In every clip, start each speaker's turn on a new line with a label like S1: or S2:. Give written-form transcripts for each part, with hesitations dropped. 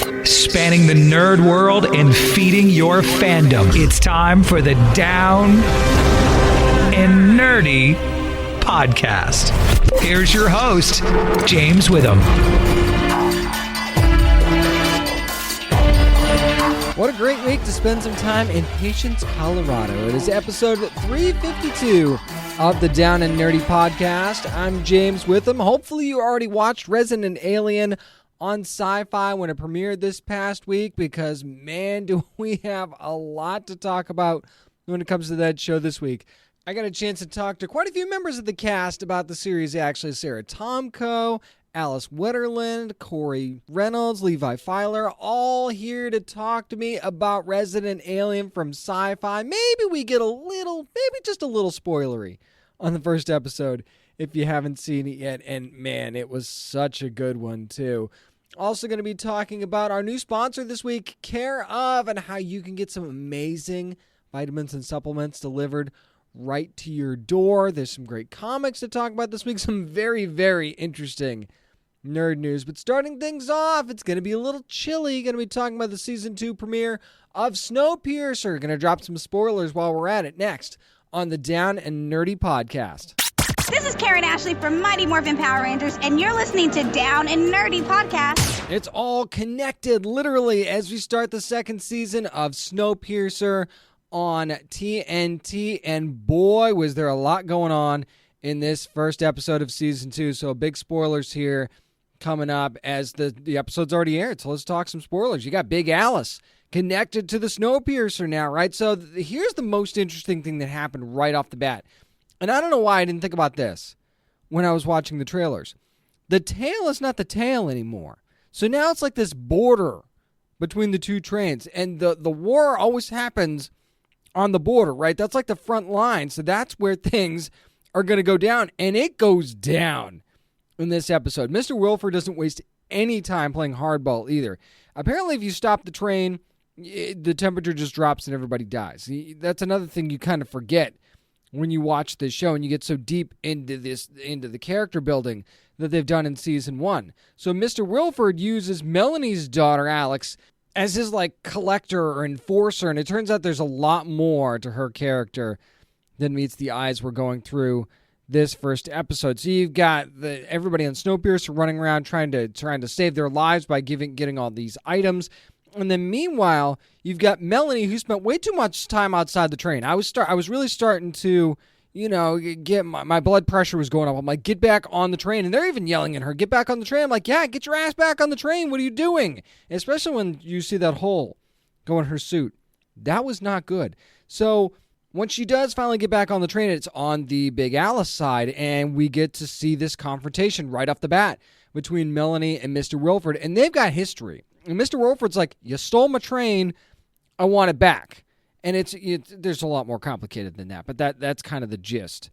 S1: Spanning the nerd world and feeding your fandom. It's time for the Down and Nerdy podcast. Here's your host, James Witham.
S2: What a great week to spend some time in Patience, Colorado. It is episode 352 of the Down and Nerdy podcast. I'm James Witham. Hopefully you already watched Resident Alien on Sci-Fi when it premiered this past week, because man, do we have a lot to talk about when it comes to that show this week. I got a chance to talk to quite a few members of the cast about the series, actually. Sara Tomko, Alice Wetterlund, Corey Reynolds, Levi Fiehler, all here to talk to me about Resident Alien from Sci-Fi. Maybe we get just a little spoilery on the first episode if you haven't seen it yet. And man, it was such a good one too. Also going to be talking about our new sponsor this week, Care Of, and how you can get some amazing vitamins and supplements delivered right to your door. There's some great comics to talk about this week, some very, very interesting nerd news. But starting things off, it's going to be a little chilly. Going to be talking about the season 2 premiere of Snowpiercer. Going to drop some spoilers while we're at it next on the Down and Nerdy podcast.
S3: This is Karen Ashley from Mighty Morphin Power Rangers, and you're listening to Down and Nerdy podcast.
S2: It's all connected, literally, as we start the second season of Snowpiercer on TNT. And boy, was there a lot going on in this first episode of season 2. So big spoilers here coming up as the episode's already aired. So let's talk some spoilers. You got Big Alice connected to the Snowpiercer now, right? So here's the most interesting thing that happened right off the bat. And I don't know why I didn't think about this when I was watching the trailers. The tail is not the tail anymore. So now it's like this border between the two trains. And the war always happens on the border, right? That's like the front line. So that's where things are going to go down. And it goes down in this episode. Mr. Wilford doesn't waste any time playing hardball either. Apparently, if you stop the train, the temperature just drops and everybody dies. That's another thing you kind of forget when you watch this show and you get so deep into the character building that they've done in season 1. So Mr. Wilford uses Melanie's daughter, Alex, as his collector or enforcer, and it turns out there's a lot more to her character than meets the eyes we're going through this first episode. So you've got everybody on Snowpiercer running around trying to save their lives by getting all these items. And then meanwhile, you've got Melanie, who spent way too much time outside the train. I was really starting to, get my blood pressure was going up. I'm like, get back on the train. And they're even yelling at her, get back on the train. I'm like, yeah, get your ass back on the train. What are you doing? Especially when you see that hole go in her suit. That was not good. So when she does finally get back on the train, it's on the Big Alice side, and we get to see this confrontation right off the bat between Melanie and Mr. Wilford, and they've got history. And Mr. Wilford's like, you stole my train, I want it back. And there's a lot more complicated than that, but that's kind of the gist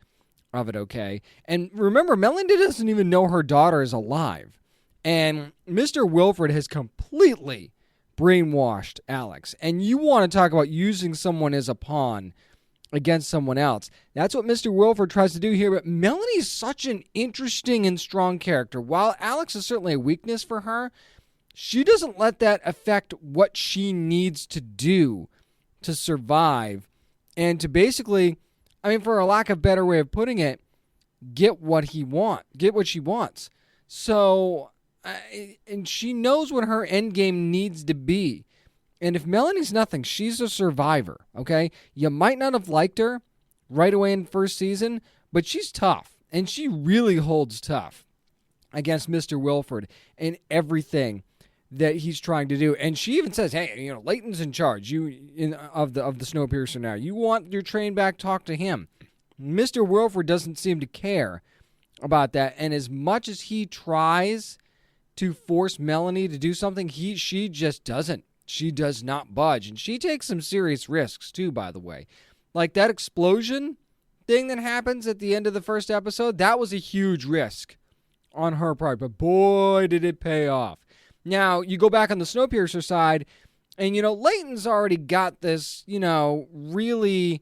S2: of it, okay? And remember, Melanie doesn't even know her daughter is alive. And Mr. Wilford has completely brainwashed Alex. And you want to talk about using someone as a pawn against someone else. That's what Mr. Wilford tries to do here, but Melanie's such an interesting and strong character. While Alex is certainly a weakness for her, she doesn't let that affect what she needs to do to survive and to basically, for a lack of a better way of putting it, get what she wants. So, and she knows what her end game needs to be. And if Melanie's nothing, she's a survivor, okay? You might not have liked her right away in the first season, but she's tough, and she really holds tough against Mr. Wilford and everything that he's trying to do. And she even says, hey, Layton's in charge of the Snowpiercer now. You want your train back, talk to him. Mr. Wilford doesn't seem to care about that, and as much as he tries to force Melanie to do something, she just doesn't. She does not budge, and she takes some serious risks too, by the way. Like that explosion thing that happens at the end of the first episode, that was a huge risk on her part, but boy, did it pay off. Now, you go back on the Snowpiercer side, and, Layton's already got this, really,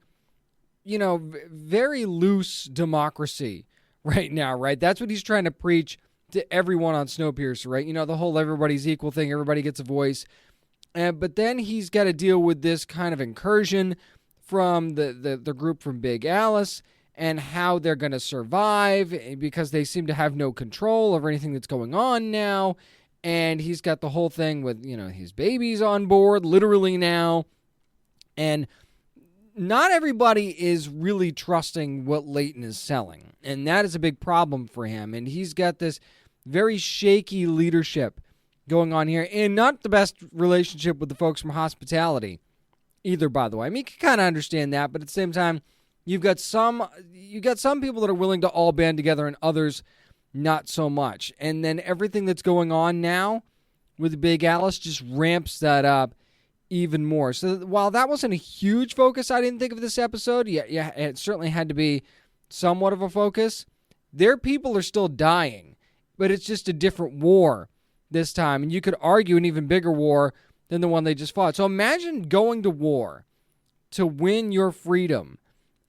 S2: very loose democracy right now, right? That's what he's trying to preach to everyone on Snowpiercer, right? You know, the whole everybody's equal thing, everybody gets a voice. But then he's got to deal with this kind of incursion from the group from Big Alice and how they're going to survive because they seem to have no control over anything that's going on now. And he's got the whole thing with, you know, his baby's on board literally now. And not everybody is really trusting what Layton is selling. And that is a big problem for him. And he's got this very shaky leadership going on here. And not the best relationship with the folks from hospitality either, by the way. I mean, you can kind of understand that. But at the same time, you've got some people that are willing to all band together and others not so much. And then everything that's going on now with Big Alice just ramps that up even more. So while that wasn't a huge focus, I didn't think of this episode. Yeah, it certainly had to be somewhat of a focus. Their people are still dying, but it's just a different war this time. And you could argue an even bigger war than the one they just fought. So imagine going to war to win your freedom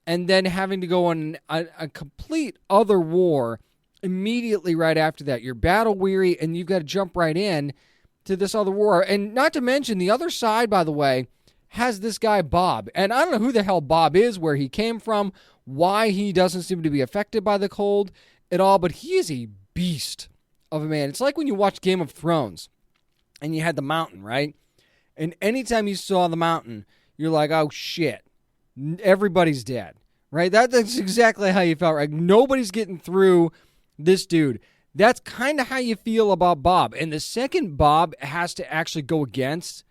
S2: and then having to go on a complete other war immediately right after that. You're battle weary and you've got to jump right in to this other war. And not to mention the other side, by the way, has this guy Bob. And I don't know who the hell Bob is, where he came from, why he doesn't seem to be affected by the cold at all, but he is a beast of a man. It's like when you watch Game of Thrones and you had the mountain, right? And anytime you saw the mountain, you're like, oh shit, everybody's dead, right? That's exactly how you felt, right? Nobody's getting through this dude. That's kind of how you feel about Bob. And the second Bob has to actually go against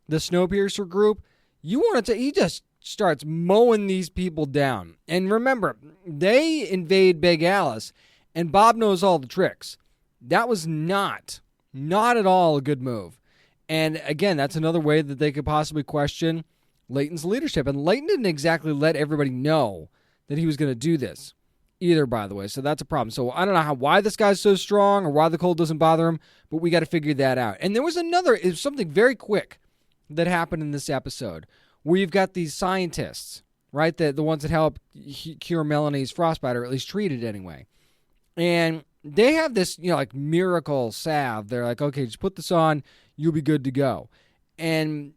S2: the Snowpiercer group, he just starts mowing these people down. And remember, they invade Big Alice, and Bob knows all the tricks. That was not at all a good move. And again, that's another way that they could possibly question Layton's leadership. And Layton didn't exactly let everybody know that he was going to do this either, by the way. So that's a problem. So I don't know why this guy's so strong or why the cold doesn't bother him, but we got to figure that out. And there was something very quick that happened in this episode where you've got these scientists, right? The ones that help cure Melanie's frostbite, or at least treat it anyway. And they have this, like miracle salve. They're like, okay, just put this on, you'll be good to go. And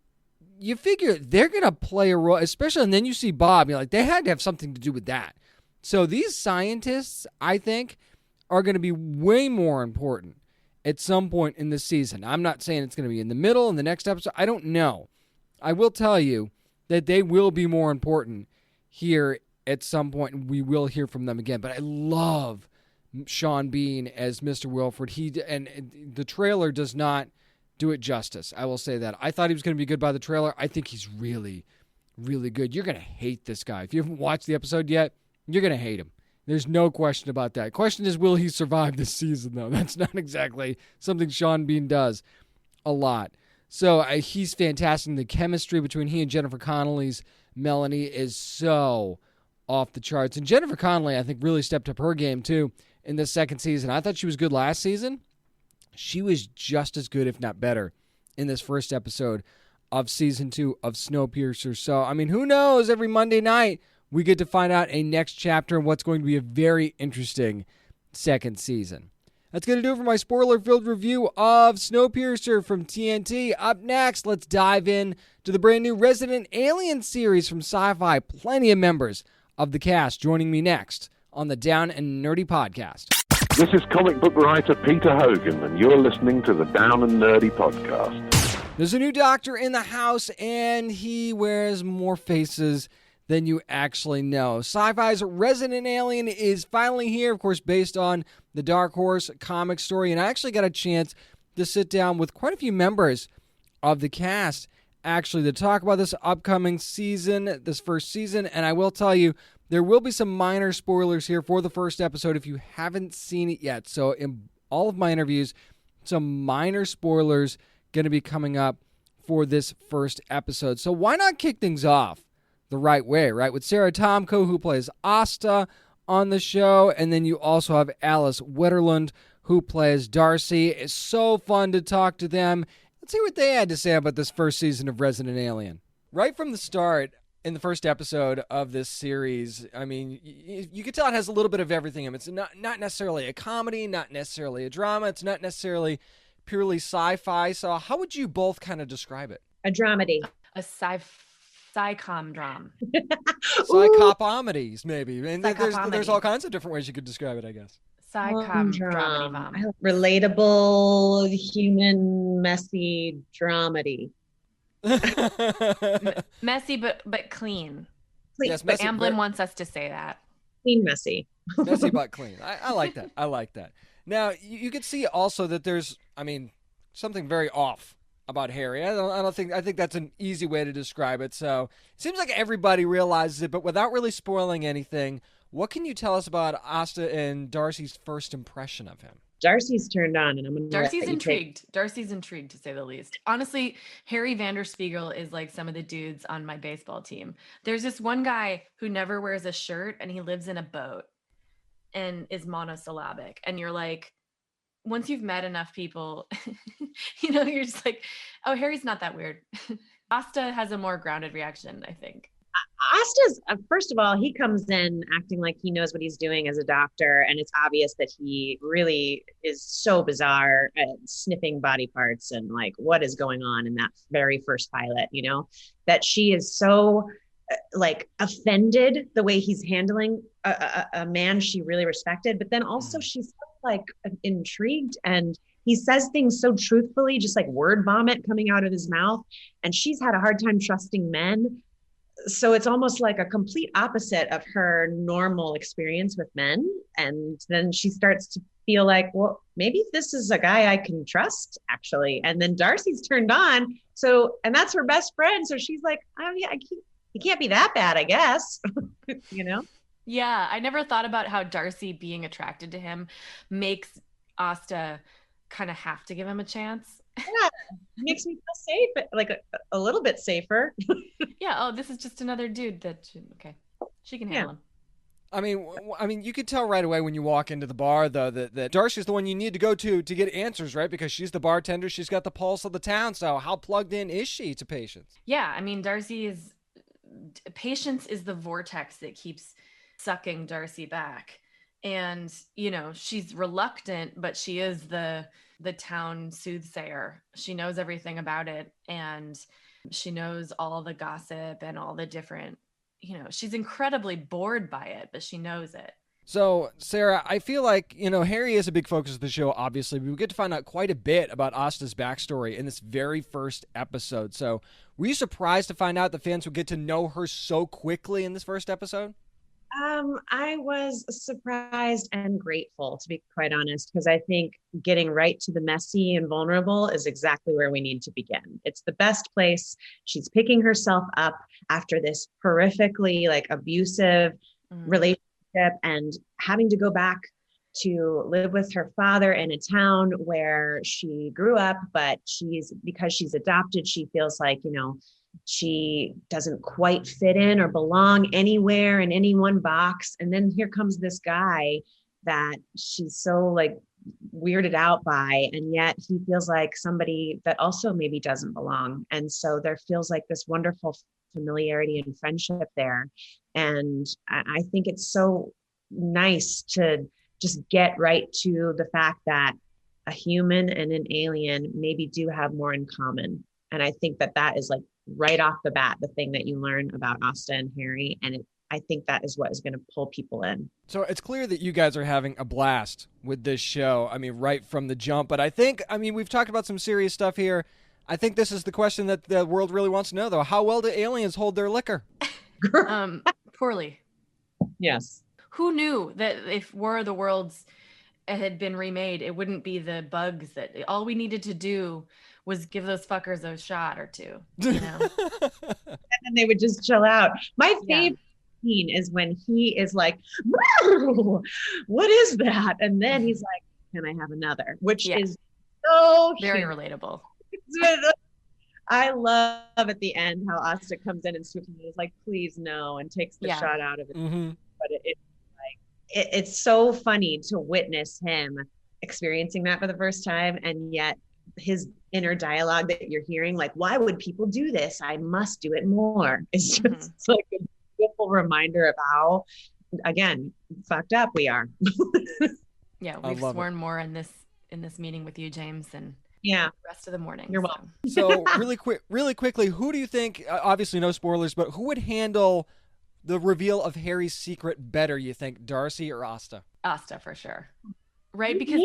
S2: you figure they're going to play a role, especially, and then you see Bob, you're like, they had to have something to do with that. So these scientists, I think, are going to be way more important at some point in this season. I'm not saying it's going to be in the middle, in the next episode. I don't know. I will tell you that they will be more important here at some point, and we will hear from them again. But I love Sean Bean as Mr. Wilford. And the trailer does not do it justice. I will say that. I thought he was going to be good by the trailer. I think he's really, really good. You're going to hate this guy. If you haven't watched the episode yet, you're going to hate him. There's no question about that. Question is, will he survive this season, though? That's not exactly something Sean Bean does a lot. So he's fantastic. The chemistry between he and Jennifer Connelly's Melanie is so off the charts. And Jennifer Connelly, I think, really stepped up her game, too, in the second season. I thought she was good last season. She was just as good, if not better, in this first episode of season 2 of Snowpiercer. So, I mean, who knows? Every Monday night, we get to find out a next chapter in what's going to be a very interesting second season. That's going to do it for my spoiler-filled review of Snowpiercer from TNT. Up next, let's dive in to the brand new Resident Alien series from Sci-Fi. Plenty of members of the cast joining me next on the Down and Nerdy podcast.
S4: This is comic book writer Peter Hogan, and you're listening to the Down and Nerdy podcast.
S2: There's a new doctor in the house, and he wears more faces than you actually know. Sci-Fi's Resident Alien is finally here, of course, based on the Dark Horse comic story. And I actually got a chance to sit down with quite a few members of the cast, actually, to talk about this upcoming season, this first season. And I will tell you, there will be some minor spoilers here for the first episode if you haven't seen it yet. So in all of my interviews, some minor spoilers going to be coming up for this first episode. So why not kick things off the right way, right? With Sara Tomko, who plays Asta on the show, and then you also have Alice Wetterlund, who plays Darcy. It's so fun to talk to them. Let's see what they had to say about this first season of Resident Alien. Right from the start, in the first episode of this series, I mean, you can tell it has a little bit of everything. It's not necessarily a comedy, not necessarily a drama. It's not necessarily purely sci-fi. So how would you both kind of describe it?
S5: A dramedy.
S6: A sci-com dram.
S2: Psychopomedies, maybe. And
S6: Psychopomedy.
S2: there's all kinds of different ways you could describe it, I guess.
S6: Sci-com dramedy vom.
S5: Relatable, human, messy dramedy.
S6: Messy but clean.
S2: Yes,
S6: But
S2: messy,
S6: Amblin wants us to say that.
S5: Clean, messy.
S2: messy but clean. I like that. I like that. Now, you could see also that there's, I mean, something very off about Harry. I think that's an easy way to describe it. So it seems like everybody realizes it, but without really spoiling anything, what can you tell us about Asta and Darcy's first impression of him?
S5: Darcy's turned on, and I'm going to
S6: Darcy's intrigued. Darcy's intrigued, to say the least. Honestly, Harry Vanderspiegel is like some of the dudes on my baseball team. There's this one guy who never wears a shirt, and he lives in a boat and is monosyllabic. And you're like, once you've met enough people, you're just like, oh, Harry's not that weird. Asta has a more grounded reaction, I think.
S5: Asta's, first of all, he comes in acting like he knows what he's doing as a doctor, and it's obvious that he really is so bizarre at sniffing body parts and like what is going on in that very first pilot, that she is so like offended the way he's handling a man she really respected, but then also she's so, like intrigued, and he says things so truthfully, just like word vomit coming out of his mouth, and she's had a hard time trusting men. So it's almost like a complete opposite of her normal experience with men. And then she starts to feel like, well, maybe this is a guy I can trust, actually. And then Darcy's turned on. So, and that's her best friend. So she's like, oh yeah, he can't be that bad, I guess.
S6: Yeah, I never thought about how Darcy being attracted to him makes Asta kind of have to give him a chance.
S5: Yeah, makes me feel safe, like a little bit safer.
S6: Yeah. Oh, this is just another dude that she can handle him.
S2: I mean, you could tell right away when you walk into the bar, though, that Darcy's the one you need to go to get answers, right? Because she's the bartender, she's got the pulse of the town. So how plugged in is she to patients?
S6: Yeah, I mean, patience is the vortex that keeps sucking Darcy back, and she's reluctant, but she is the town soothsayer. She knows everything about it, and she knows all the gossip and all the different, she's incredibly bored by it, but she knows it.
S2: So, Sarah, I feel like, Harry is a big focus of the show, obviously. We get to find out quite a bit about Asta's backstory in this very first episode. So, were you surprised to find out the fans would get to know her so quickly in this first episode?
S5: I was surprised and grateful, to be quite honest, because I think getting right to the messy and vulnerable is exactly where we need to begin. It's the best place. She's picking herself up after this horrifically abusive relationship and having to go back to live with her father in a town where she grew up, but because she's adopted, she feels like, she doesn't quite fit in or belong anywhere in any one box. And then here comes this guy that she's so weirded out by, and yet he feels like somebody that also maybe doesn't belong. And so there feels like this wonderful familiarity and friendship there. And I think it's so nice to just get right to the fact that a human and an alien maybe do have more in common. And I think that is right off the bat, the thing that you learn about Asta and Harry. And I think that is what is going to pull people in.
S2: So it's clear that you guys are having a blast with this show. I mean, right from the jump. But I think, we've talked about some serious stuff here. I think this is the question that the world really wants to know, though. How well do aliens hold their liquor?
S6: Poorly.
S5: Yes.
S6: Who knew that if War of the Worlds had been remade, it wouldn't be the bugs that all we needed to do was give those fuckers a shot or two,
S5: And then they would just chill out. My favorite scene is when he is like, what is that? And then he's like, can I have another? Which is so
S6: very
S5: cute.
S6: Relatable.
S5: I love at the end how Asta comes in and swoops and is like, please no, and takes the shot out of it.
S2: Mm-hmm.
S5: But it's so funny to witness him experiencing that for the first time, and yet his inner dialogue that you're hearing, like, why would people do this? I must do it more. It's just it's like a beautiful reminder of how, again, fucked up we are.
S6: Yeah, we've sworn more in this meeting with you, James, and the rest of the morning.
S5: You're welcome.
S2: So really quickly, who do you think, obviously no spoilers, but who would handle the reveal of Harry's secret better, you think, Darcy or Asta?
S6: Asta, for sure. Right? Because,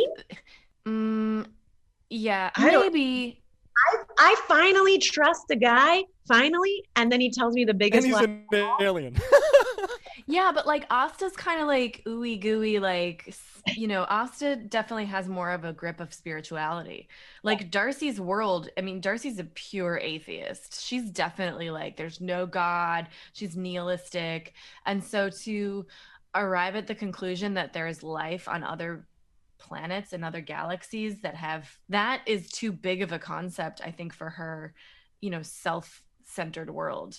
S6: yeah, maybe.
S5: I finally trust a guy, and then he tells me the biggest
S2: And he's an alien.
S6: Yeah, but like Asta's kind of like ooey gooey, like, you know, Asta definitely has more of a grip of spirituality. Like Darcy's world, I mean, Darcy's a pure atheist. She's definitely like, there's no God. She's nihilistic. And so to arrive at the conclusion that there is life on other planets and other galaxies that is too big of a concept, I think, for her, you know, self-centered world.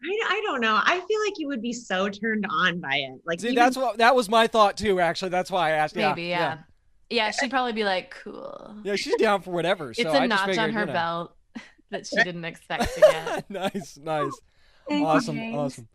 S5: I don't know. I feel like you would be so turned on by it. Like,
S2: see, that was my thought too. Actually, that's why I asked.
S6: Maybe, yeah. She'd probably be like, cool.
S2: Yeah, she's down for whatever. So
S6: it's a notch on her belt that she didn't expect to get.
S2: Nice. Awesome.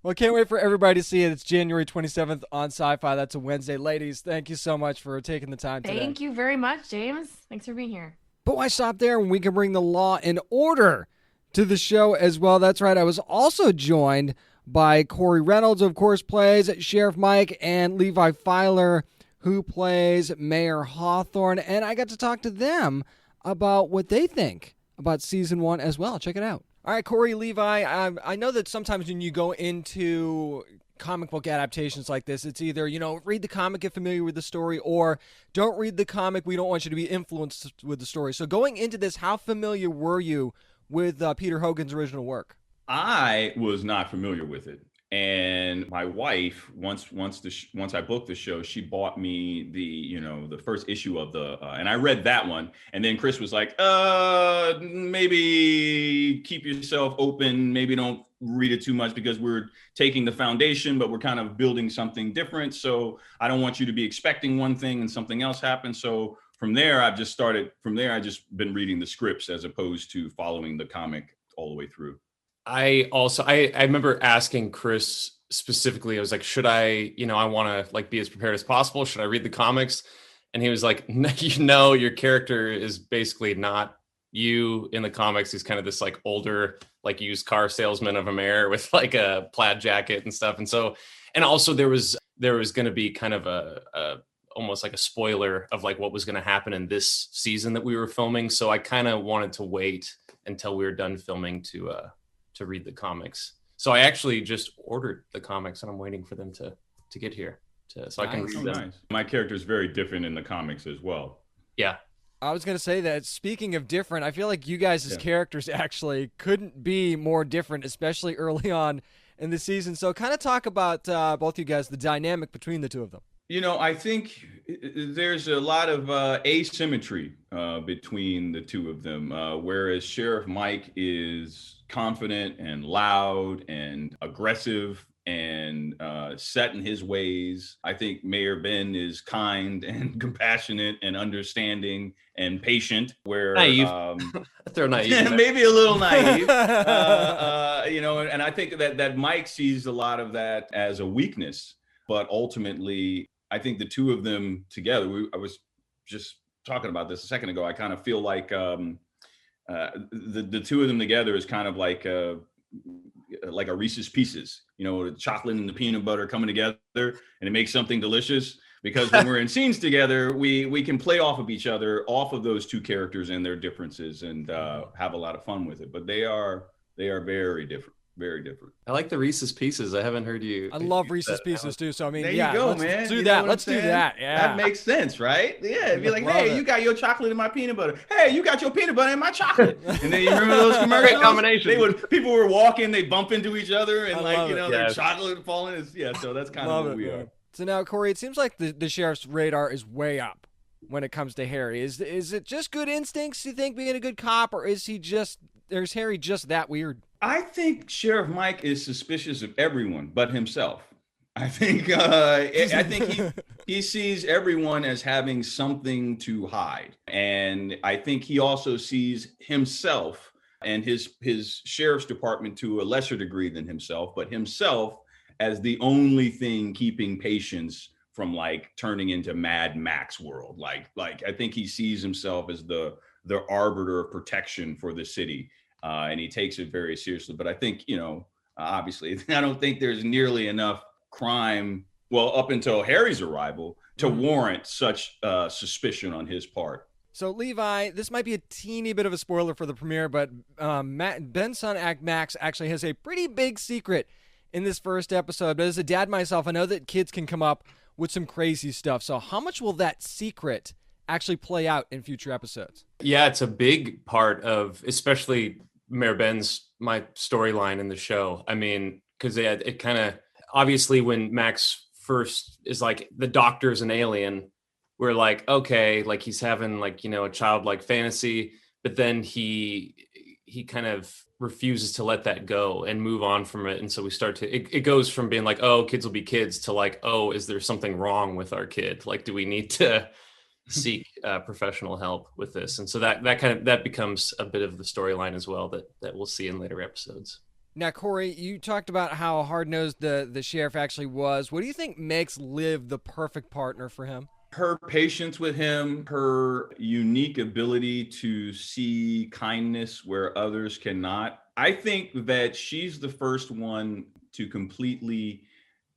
S2: Well, can't wait for everybody to see it. It's January 27th on Sci-Fi. That's a Wednesday. Ladies, thank you so much for taking the time today.
S6: Thank you very much, James. Thanks for being here.
S2: But why stop there when we can bring the law and order to the show as well? That's right. I was also joined by Corey Reynolds, who of course plays Sheriff Mike, and Levi Fiehler, who plays Mayor Hawthorne. And I got to talk to them about what they think about season 1 as well. Check it out. All right, Corey, Levi, I know that sometimes when you go into comic book adaptations like this, it's either, you know, read the comic, get familiar with the story, or don't read the comic, we don't want you to be influenced with the story. So going into this, how familiar were you with Peter Hogan's original work?
S7: I was not familiar with it. And my wife, once I booked the show, she bought me the first issue of and I read that one. And then Chris was like, maybe keep yourself open. Maybe don't read it too much because we're taking the foundation, but we're kind of building something different. So I don't want you to be expecting one thing and something else happens. So from there, I just been reading the scripts as opposed to following the comic all the way through.
S8: I remember asking Chris specifically, I was like, should I want to like be as prepared as possible? Should I read the comics? And he was like, no, your character is basically not you in the comics. He's kind of this like older, like used car salesman of a mayor with like a plaid jacket and stuff. And also there was going to be kind of a almost like a spoiler of like what was going to happen in this season that we were filming. So I kind of wanted to wait until we were done filming to read the comics. So I actually just ordered the comics and I'm waiting for them to get here so I can read them.
S7: Nice. My character is very different in the comics as well.
S8: Yeah.
S2: I was going to say that, speaking of different, I feel like you guys' characters actually couldn't be more different, especially early on in the season. So kind of talk about both you guys, the dynamic between the two of them.
S7: You know, I think there's a lot of asymmetry between the two of them, whereas Sheriff Mike is confident and loud and aggressive and set in his ways. I think Mayor Ben is kind and compassionate and understanding and patient. Where
S8: naive. Throw naive.
S7: Maybe a little naive. And I think that Mike sees a lot of that as a weakness, but ultimately, I think the two of them together, I was just talking about this a second ago. I kind of feel like the two of them together is kind of like a Reese's Pieces, the chocolate and the peanut butter coming together, and it makes something delicious. Because when we're in scenes together, we can play off of each other, off of those two characters and their differences, and have a lot of fun with it. But they are very different. Very different.
S8: I like the Reese's Pieces. I haven't heard you.
S2: I love Reese's Pieces too. So I mean,
S7: there you go,
S2: let's
S7: man.
S2: do that. Let's do that. Yeah,
S7: that makes sense, right? Yeah, it'd be like, hey, you got your chocolate in my peanut butter. Hey, you got your peanut butter in my chocolate. And then you remember those commercials?
S8: Great combination.
S7: People were walking, they bump into each other, and their
S8: Yes.
S7: chocolate falling. So that's kind of what we are.
S2: So now, Corey, it seems like the sheriff's radar is way up when it comes to Harry. Is it just good instincts, you think, being a good cop, or is Harry just that weird?
S7: I think Sheriff Mike is suspicious of everyone but himself. I think he sees everyone as having something to hide. And I think he also sees himself and his sheriff's department to a lesser degree than himself, but himself as the only thing keeping patients from like turning into Mad Max world. Like I think he sees himself as the arbiter of protection for the city. And he takes it very seriously. But I think, obviously, I don't think there's nearly enough crime, well, up until Harry's arrival, to warrant such suspicion on his part.
S2: So, Levi, this might be a teeny bit of a spoiler for the premiere, but Ben's son, Max, actually has a pretty big secret in this first episode. But as a dad myself, I know that kids can come up with some crazy stuff. So how much will that secret actually play out in future episodes?
S8: Yeah, it's a big part of, especially Mayor Ben's, my storyline in the show. I mean, because it kind of, obviously when Max first is like, the doctor's an alien, we're like, okay, like he's having like, a childlike fantasy, but then he kind of refuses to let that go and move on from it. And so we start to, it goes from being like, oh, kids will be kids, to like, oh, is there something wrong with our kid? Like, do we need to seek professional help with this? And so that becomes a bit of the storyline as well that we'll see in later episodes.
S2: Now, Corey, you talked about how hard-nosed the sheriff actually was. What do you think makes Liv the perfect partner for him?
S7: Her patience with him, her unique ability to see kindness where others cannot. I think that she's the first one to completely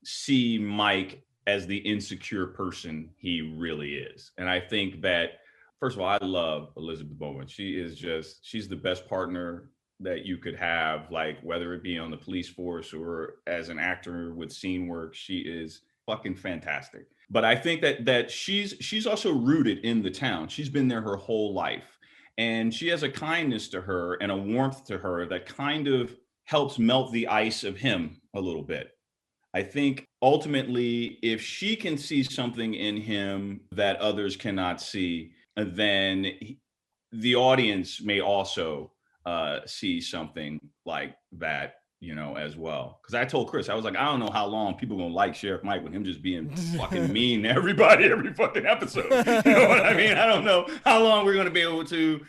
S7: see Mike as the insecure person he really is. And I think that, first of all, I love Elizabeth Bowman. She's the best partner that you could have, like whether it be on the police force or as an actor with scene work. She is fucking fantastic. But I think that she's also rooted in the town. She's been there her whole life. And she has a kindness to her and a warmth to her that kind of helps melt the ice of him a little bit. I think ultimately, if she can see something in him that others cannot see, then the audience may also see something like that, as well. Because I told Chris, I was like, I don't know how long people are gonna like Sheriff Mike with him just being fucking mean to everybody every fucking episode. You know what I mean? I don't know how long we're gonna be able to,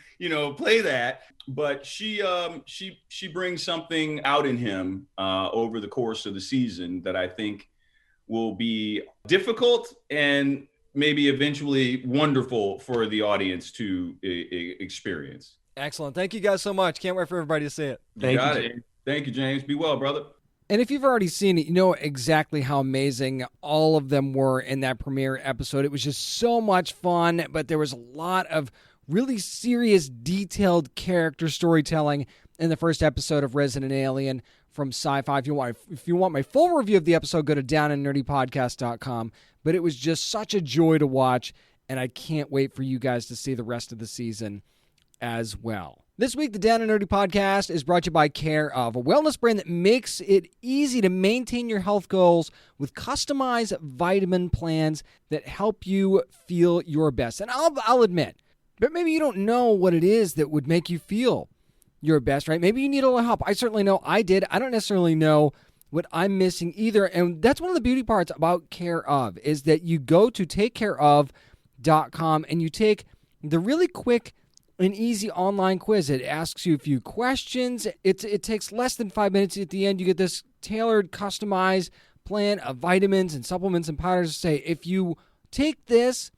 S7: play that. But she brings something out in him over the course of the season that I think will be difficult and maybe eventually wonderful for the audience to experience.
S2: Excellent. Thank you guys so much. Can't wait for everybody to see it.
S8: Thank you, James.
S7: Thank you, James. Be well, brother.
S2: And if you've already seen it, you know exactly how amazing all of them were in that premiere episode. It was just so much fun, but there was a lot of really serious, detailed character storytelling in the first episode of Resident Alien from Sci-Fi. If you want my full review of the episode, go to downandnerdypodcast.com. But it was just such a joy to watch, and I can't wait for you guys to see the rest of the season as well. This week, the Down and Nerdy podcast is brought to you by Care Of, a wellness brand that makes it easy to maintain your health goals with customized vitamin plans that help you feel your best. And I'll admit, but maybe you don't know what it is that would make you feel your best, right? Maybe you need a little help. I certainly know I did. I don't necessarily know what I'm missing either. And that's one of the beauty parts about Care Of, is that you go to takecareof.com and you take the really quick an easy online quiz. It asks you a few questions. It takes less than 5 minutes. At the end, you get this tailored, customized plan of vitamins and supplements and powders to say, if you take this,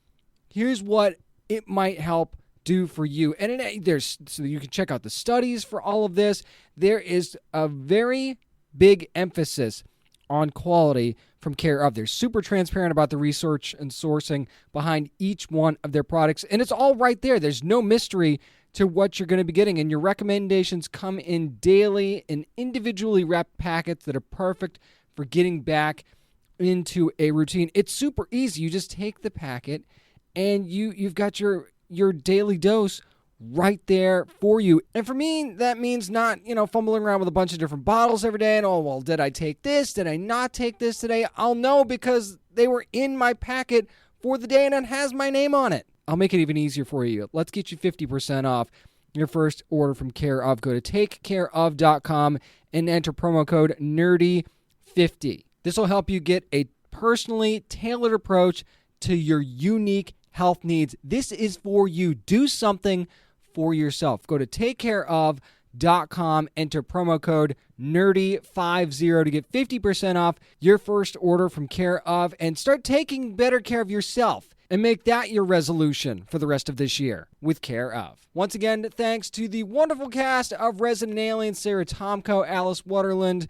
S2: here's what it might help do for you. And so you can check out the studies for all of this. There is a very big emphasis on quality from Care Of. They're super transparent about the research and sourcing behind each one of their products, and it's all right there. There's no mystery to what you're going to be getting, and your recommendations come in daily and individually wrapped packets that are perfect for getting back into a routine. It's super easy. You just take the packet, and you've got your daily dose right there for you. And for me, that means not, fumbling around with a bunch of different bottles every day and, did I take this? Did I not take this today? I'll know because they were in my packet for the day and it has my name on it. I'll make it even easier for you. Let's get you 50% off your first order from Care Of. Go to takecareof.com and enter promo code NERDY50. This will help you get a personally tailored approach to your unique health needs. This is for you. Do something for yourself. Go to takecareof.com, enter promo code NERDY50 to get 50% off your first order from Care Of, and start taking better care of yourself and make that your resolution for the rest of this year with Care Of. Once again, thanks to the wonderful cast of Resident Alien, Sara Tomko, Alice Wetterlund,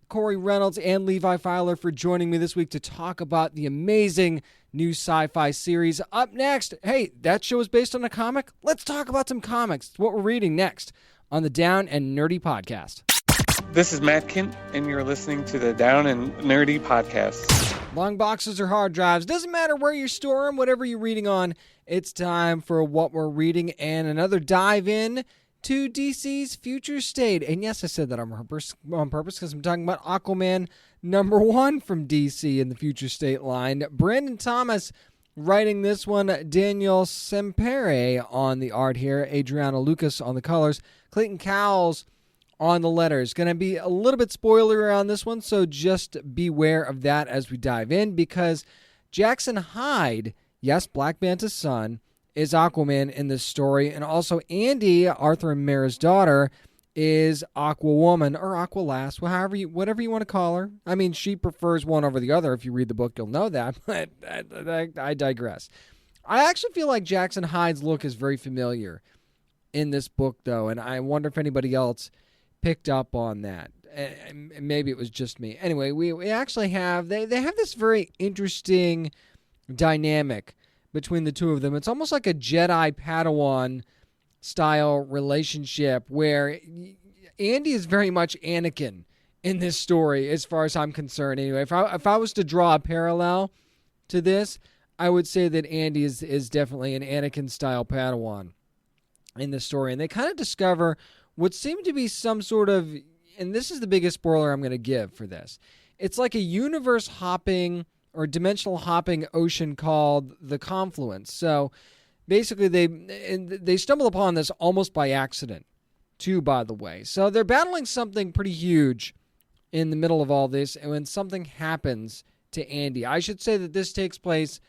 S2: Corey Reynolds, and Levi Fiehler for joining me this week to talk about the amazing new sci-fi series. Up next, hey, that show is based on a comic. Let's talk about some comics. It's what we're reading next on the Down and Nerdy Podcast.
S9: This is Matt Kint, and you're listening to the Down and Nerdy Podcast.
S2: Long boxes or hard drives, doesn't matter where you store them, whatever you're reading on, it's time for what we're reading and another dive in to DC's future state. And yes, I said that on purpose because I'm talking about Aquaman #1 from DC in the future state line. Brandon Thomas writing this one, Daniel Sempere on the art here, Adriana Lucas on the colors, Clayton Cowles on the letters. Going to be a little bit spoilery on this one, so just beware of that as we dive in, because Jackson Hyde, yes, Black Manta's son, is Aquaman in this story, and also Andy, Arthur and Mara's daughter, is Aquawoman, or Aqualass, whatever you want to call her. I mean, she prefers one over the other. If you read the book, you'll know that, but I digress. I actually feel like Jackson Hyde's look is very familiar in this book, though, and I wonder if anybody else picked up on that. Maybe it was just me. Anyway, we actually have, they have this very interesting dynamic between the two of them. It's almost like a Jedi Padawan style relationship where Andy is very much Anakin in this story, as far as I'm concerned. Anyway, if I was to draw a parallel to this, I would say that Andy is definitely an Anakin style Padawan in this story. And they kind of discover what seemed to be some sort of, and this is the biggest spoiler I'm going to give for this, it's like a universe hopping or dimensional hopping ocean called the Confluence. So basically, they stumble upon this almost by accident, too, by the way. So they're battling something pretty huge in the middle of all this, and when something happens to Andy, I should say that this takes place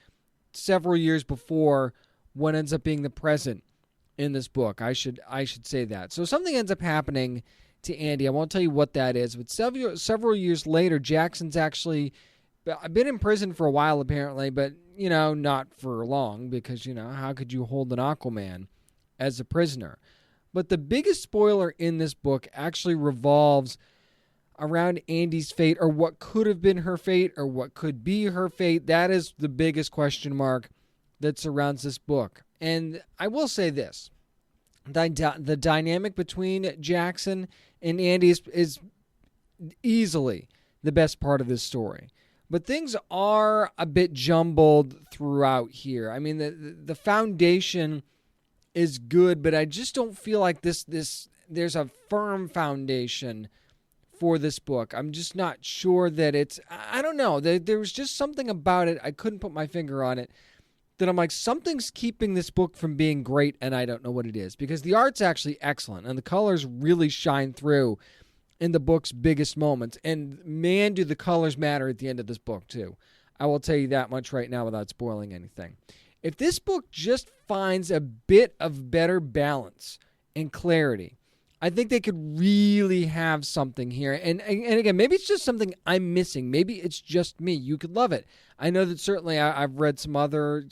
S2: several years before what ends up being the present in this book. I should say that. So something ends up happening to Andy. I won't tell you what that is, but several years later, Jackson's actually been in prison for a while, apparently, but, not for long, because, how could you hold an Aquaman as a prisoner? But the biggest spoiler in this book actually revolves around Andy's fate, or what could have been her fate, or what could be her fate. That is the biggest question mark that surrounds this book. And I will say this, the dynamic between Jackson and Andy is easily the best part of this story. But things are a bit jumbled throughout here. I mean, the foundation is good, but I just don't feel like there's a firm foundation for this book. I'm just not sure that it's, I don't know. There was just something about it. I couldn't put my finger on it, that I'm like, something's keeping this book from being great, and I don't know what it is. Because the art's actually excellent, and the colors really shine through in the book's biggest moments. And man, do the colors matter at the end of this book, too. I will tell you that much right now without spoiling anything. If this book just finds a bit of better balance and clarity, I think they could really have something here. And again, maybe it's just something I'm missing. Maybe it's just me. You could love it. I know that certainly I've read some other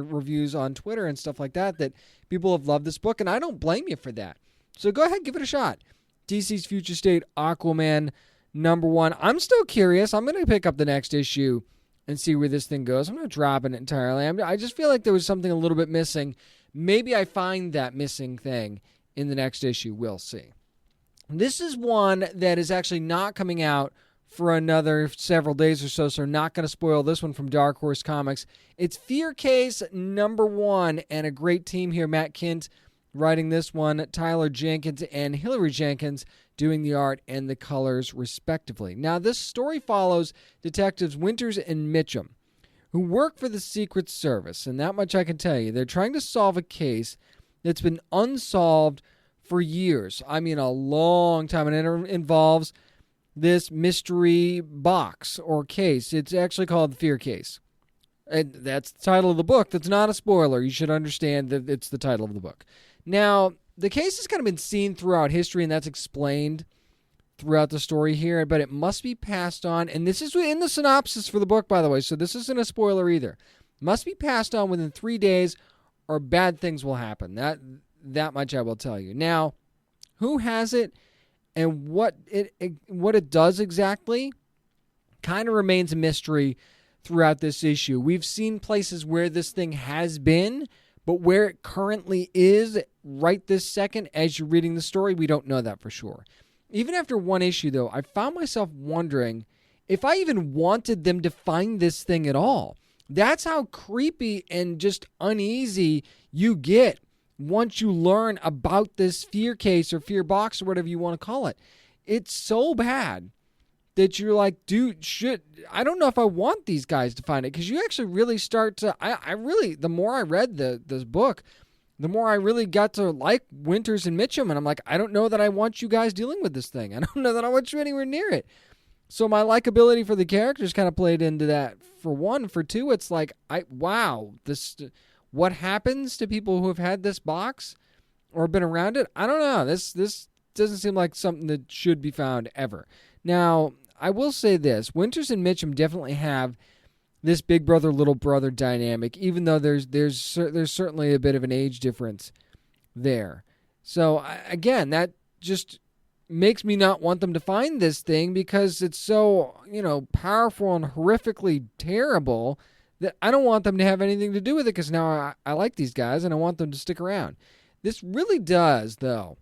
S2: reviews on Twitter and stuff like that people have loved this book, and I don't blame you for that. So go ahead, give it a shot. DC's Future State, Aquaman #1. I'm still curious. I'm going to pick up the next issue and see where this thing goes. I'm not dropping it entirely. I just feel like there was something a little bit missing. Maybe I find that missing thing in the next issue. We'll see. This is one that is actually not coming out for another several days or so I'm not going to spoil this one from Dark Horse Comics. It's Fear Case #1, and a great team here. Matt Kint writing this one, Tyler Jenkins and Hillary Jenkins doing the art and the colors, respectively. Now, this story follows Detectives Winters and Mitchum, who work for the Secret Service, and that much I can tell you. They're trying to solve a case that's been unsolved for years. I mean, a long time, and it involves this mystery box or case. It's actually called the Fear Case. And that's the title of the book. That's not a spoiler. You should understand that it's the title of the book. Now, the case has kind of been seen throughout history, and that's explained throughout the story here, but it must be passed on. And this is in the synopsis for the book, by the way, so this isn't a spoiler either. Must be passed on within 3 days or bad things will happen. That much I will tell you. Now, who has it and what it does exactly kind of remains a mystery throughout this issue. We've seen places where this thing has been, but where it currently is right this second as you're reading the story, we don't know that for sure. Even after one issue, though, I found myself wondering if I even wanted them to find this thing at all. That's how creepy and just uneasy you get once you learn about this fear case or fear box or whatever you want to call it. It's so bad that you're like, dude, I don't know if I want these guys to find it, because you actually really start to, the more I read this book, the more I really got to like Winters and Mitchum, and I'm like, I don't know that I want you guys dealing with this thing. I don't know that I want you anywhere near it. So my likability for the characters kind of played into that. For one. For two, it's like, what happens to people who have had this box or been around it? I don't know. This doesn't seem like something that should be found ever. Now, I will say this. Winters and Mitchum definitely have this big brother, little brother dynamic, even though there's certainly a bit of an age difference there. So, again, that just makes me not want them to find this thing, because it's so, powerful and horrifically terrible that I don't want them to have anything to do with it, because now I like these guys and I want them to stick around. This really does, though,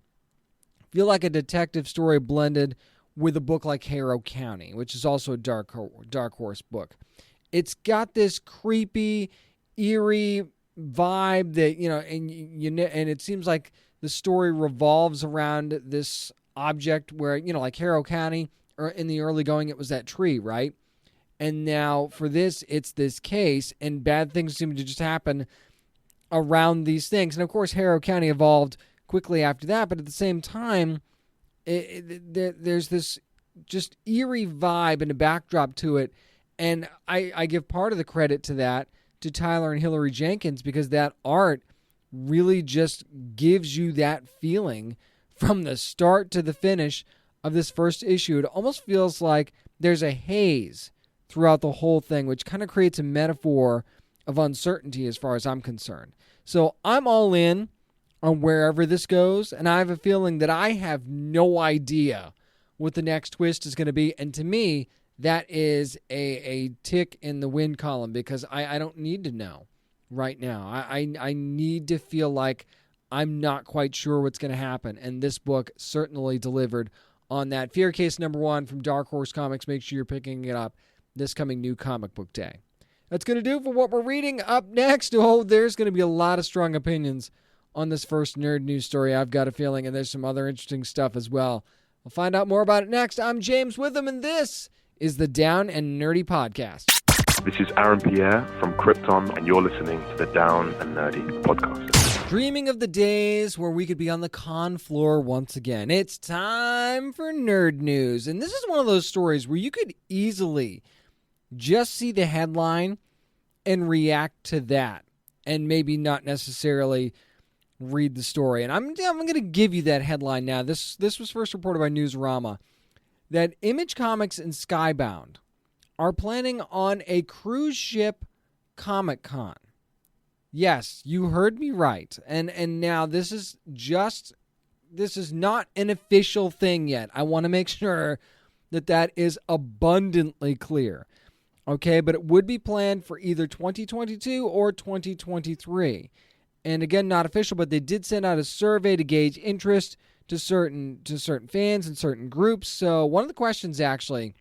S2: feel like a detective story blended with a book like Harrow County, which is also a Dark Horse book. It's got this creepy, eerie vibe that, and it seems like the story revolves around this object where, like Harrow County, or in the early going, it was that tree, right? And now for this, it's this case, and bad things seem to just happen around these things. And of course, Harrow County evolved quickly after that, but at the same time, there's this just eerie vibe and a backdrop to it. And I give part of the credit to that to Tyler and Hillary Jenkins, because that art really just gives you that feeling from the start to the finish of this first issue. It almost feels like there's a haze throughout the whole thing, which kind of creates a metaphor of uncertainty as far as I'm concerned. So I'm all in on wherever this goes, and I have a feeling that I have no idea what the next twist is going to be. And to me, that is a tick in the win column, because I don't need to know right now. I need to feel like I'm not quite sure what's going to happen, and this book certainly delivered on that. Fear Case #1 from Dark Horse Comics. Make sure you're picking it up this coming New Comic Book Day. That's going to do it for what we're reading. Up next, there's going to be a lot of strong opinions on this first nerd news story, I've got a feeling, and there's some other interesting stuff as well. We'll find out more about it next. I'm James Witham, and this is the Down and Nerdy Podcast.
S4: This is Aaron Pierre from Krypton, and you're listening to the Down and Nerdy Podcast.
S2: Dreaming of the days where we could be on the con floor once again. It's time for nerd news, and this is one of those stories where you could easily just see the headline and react to that, and maybe not necessarily read the story. And I'm going to give you that headline now. This was first reported by Newsarama, that Image Comics and Skybound are planning on a cruise ship Comic-Con. Yes, you heard me right. And now this is not an official thing yet. I want to make sure that is abundantly clear. Okay, but it would be planned for either 2022 or 2023. And again, not official, but they did send out a survey to gauge interest to certain fans and certain groups. So one of the questions actually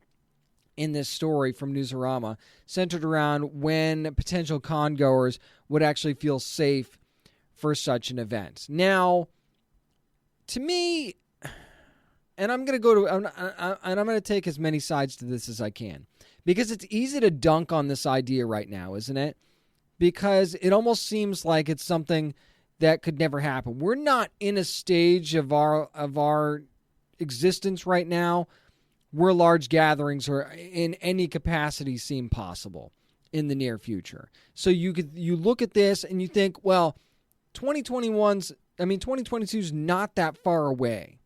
S2: in this story from Newsarama centered around when potential con goers would actually feel safe for such an event. Now, to me, and I'm going to take as many sides to this as I can, because it's easy to dunk on this idea right now, isn't it? Because it almost seems like it's something that could never happen. We're not in a stage of our existence right now where large gatherings or in any capacity seem possible in the near future. So you look at this and you think, well, 2022 is not that far away,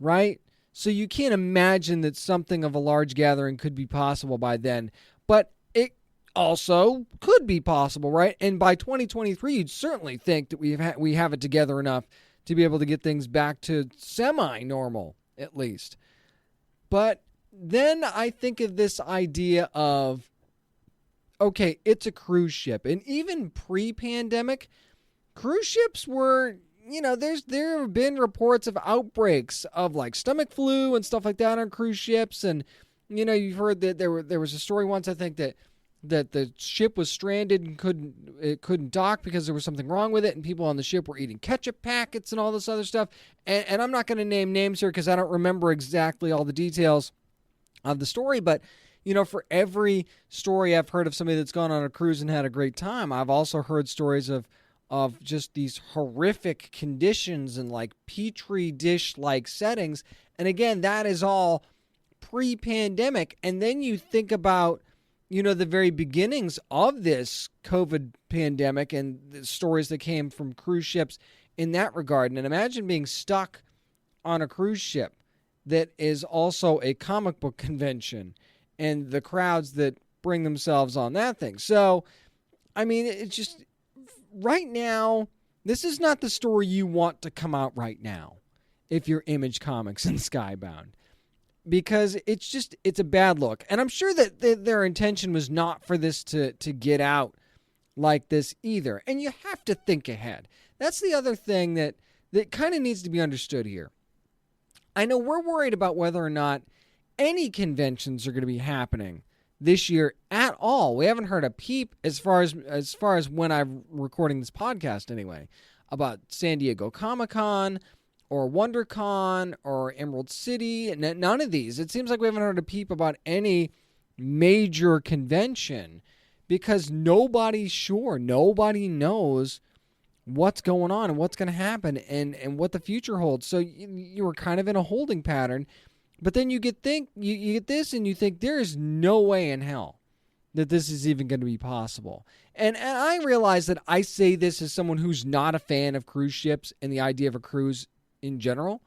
S2: right? So you can't imagine that something of a large gathering could be possible by then, but it also could be possible, right? And by 2023, you'd certainly think that we have it together enough to be able to get things back to semi-normal, at least. But then I think of this idea of, okay, it's a cruise ship. And even pre-pandemic, cruise ships were, there have been reports of outbreaks of like stomach flu and stuff like that on cruise ships. And, you've heard that there was a story once, I think, that the ship was stranded and couldn't dock because there was something wrong with it, and people on the ship were eating ketchup packets and all this other stuff. And I'm not going to name names here because I don't remember exactly all the details of the story, but for every story I've heard of somebody that's gone on a cruise and had a great time, I've also heard stories of just these horrific conditions and like petri dish like settings. And again, that is all pre-pandemic. And then you think about the very beginnings of this COVID pandemic and the stories that came from cruise ships in that regard. And imagine being stuck on a cruise ship that is also a comic book convention and the crowds that bring themselves on that thing. So, I mean, it's just right now, this is not the story you want to come out right now if you're Image Comics and Skybound, because it's a bad look. And I'm sure that their intention was not for this to get out like this either. And you have to think ahead. That's the other thing that kind of needs to be understood here. I know we're worried about whether or not any conventions are going to be happening this year at all. We haven't heard a peep as far as when I'm recording this podcast anyway, about San Diego Comic-Con or WonderCon or Emerald City. None of these. It seems like we haven't heard a peep about any major convention because nobody's sure. Nobody knows what's going on and what's going to happen and what the future holds. So you were kind of in a holding pattern. But then you get this and you think there is no way in hell that this is even going to be possible. And I realize that I say this as someone who's not a fan of cruise ships and the idea of a cruise in general.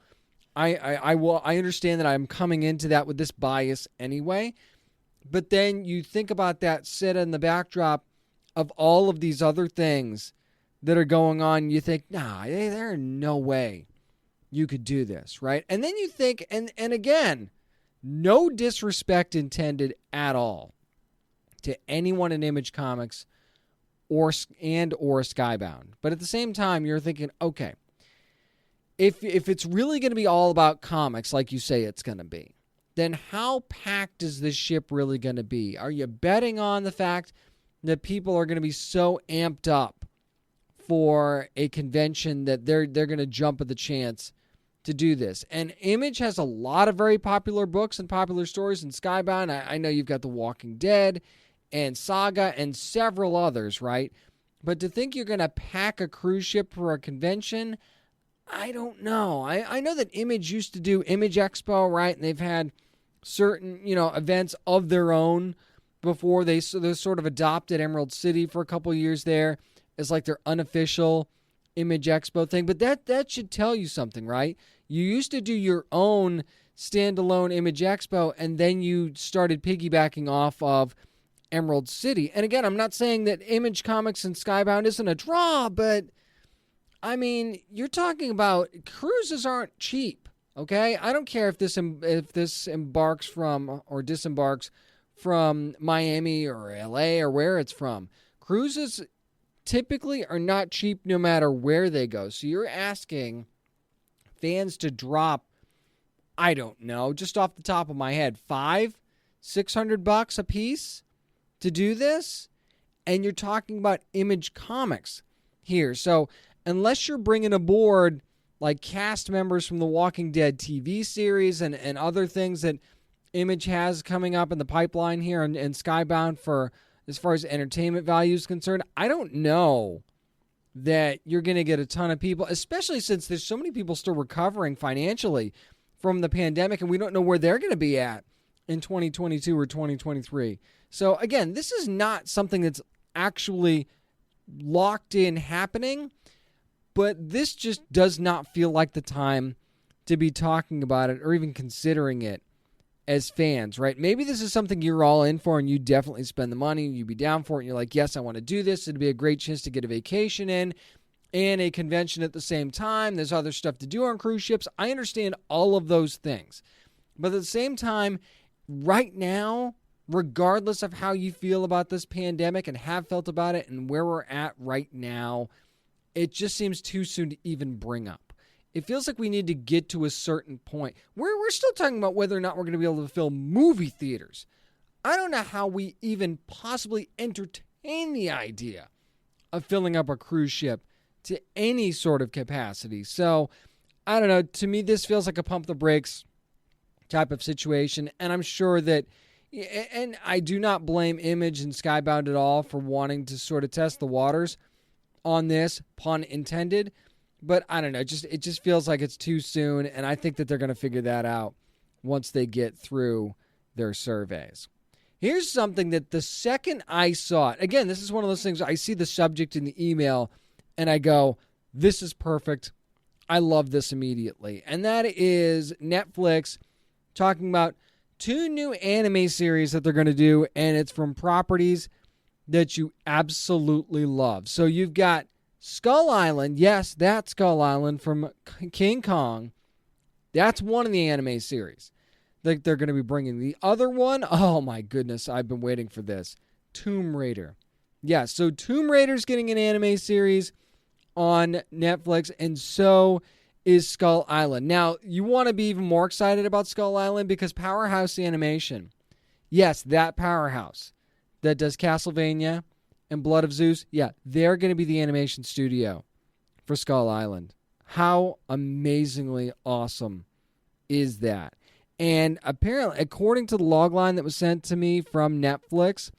S2: I understand that I'm coming into that with this bias anyway. But then you think about that set in the backdrop of all of these other things that are going on. You think, nah, there are no way you could do this, right? And then you think, and again, no disrespect intended at all to anyone in Image Comics or Skybound. But at the same time, you're thinking, okay, if it's really going to be all about comics like you say it's going to be, then how packed is this ship really going to be? Are you betting on the fact that people are going to be so amped up for a convention that they're going to jump at the chance to do this? And Image has a lot of very popular books and popular stories in Skybound. I know you've got The Walking Dead and Saga and several others, right? But to think you're going to pack a cruise ship for a convention, I don't know. I know that Image used to do Image Expo, right? And they've had certain, events of their own before they sort of adopted Emerald City for a couple years there as like their unofficial Image Expo thing. But that should tell you something, right? You used to do your own standalone Image Expo, and then you started piggybacking off of Emerald City. And again, I'm not saying that Image Comics and Skybound isn't a draw, but I mean, you're talking about cruises aren't cheap, okay? I don't care if this embarks from or disembarks from Miami or LA or where it's from. Cruises typically are not cheap no matter where they go. So you're asking fans to drop, I don't know, just off the top of my head, $500-$600 a piece to do this? And you're talking about Image Comics here. So unless you're bringing aboard like cast members from the Walking Dead TV series and other things that Image has coming up in the pipeline here and Skybound for as far as entertainment value is concerned, I don't know that you're going to get a ton of people, especially since there's so many people still recovering financially from the pandemic, and we don't know where they're going to be at in 2022 or 2023. So again, this is not something that's actually locked in happening, but this just does not feel like the time to be talking about it or even considering it as fans, right? Maybe this is something you're all in for and you definitely spend the money, you'd be down for it, and you're like, yes, I want to do this. It'd be a great chance to get a vacation in and a convention at the same time. There's other stuff to do on cruise ships. I understand all of those things. But at the same time, right now, regardless of how you feel about this pandemic and have felt about it and where we're at right now, it just seems too soon to even bring up. It feels like we need to get to a certain point. We're still talking about whether or not we're going to be able to fill movie theaters. I don't know how we even possibly entertain the idea of filling up a cruise ship to any sort of capacity. So, I don't know. To me, this feels like a pump the brakes type of situation. And I'm sure that, and I do not blame Image and Skybound at all for wanting to sort of test the waters on this, pun intended. But I don't know, it just feels like it's too soon, and I think that they're going to figure that out once they get through their surveys. Here's something that the second I saw it, again, this is one of those things, I see the subject in the email, and I go, this is perfect. I love this immediately. And that is Netflix talking about 2 new anime series that they're going to do, and it's from properties that you absolutely love. So you've got Skull Island, yes, that Skull Island from King Kong. That's one of the anime series that they're going to be bringing. The other one, oh my goodness, I've been waiting for this. Tomb Raider. Yeah, so Tomb Raider's getting an anime series on Netflix, and so is Skull Island. Now, you want to be even more excited about Skull Island because Powerhouse Animation, yes, that Powerhouse that does Castlevania and Blood of Zeus, yeah, they're going to be the animation studio for Skull Island. How amazingly awesome is that? And apparently, according to the logline that was sent to me from Netflix,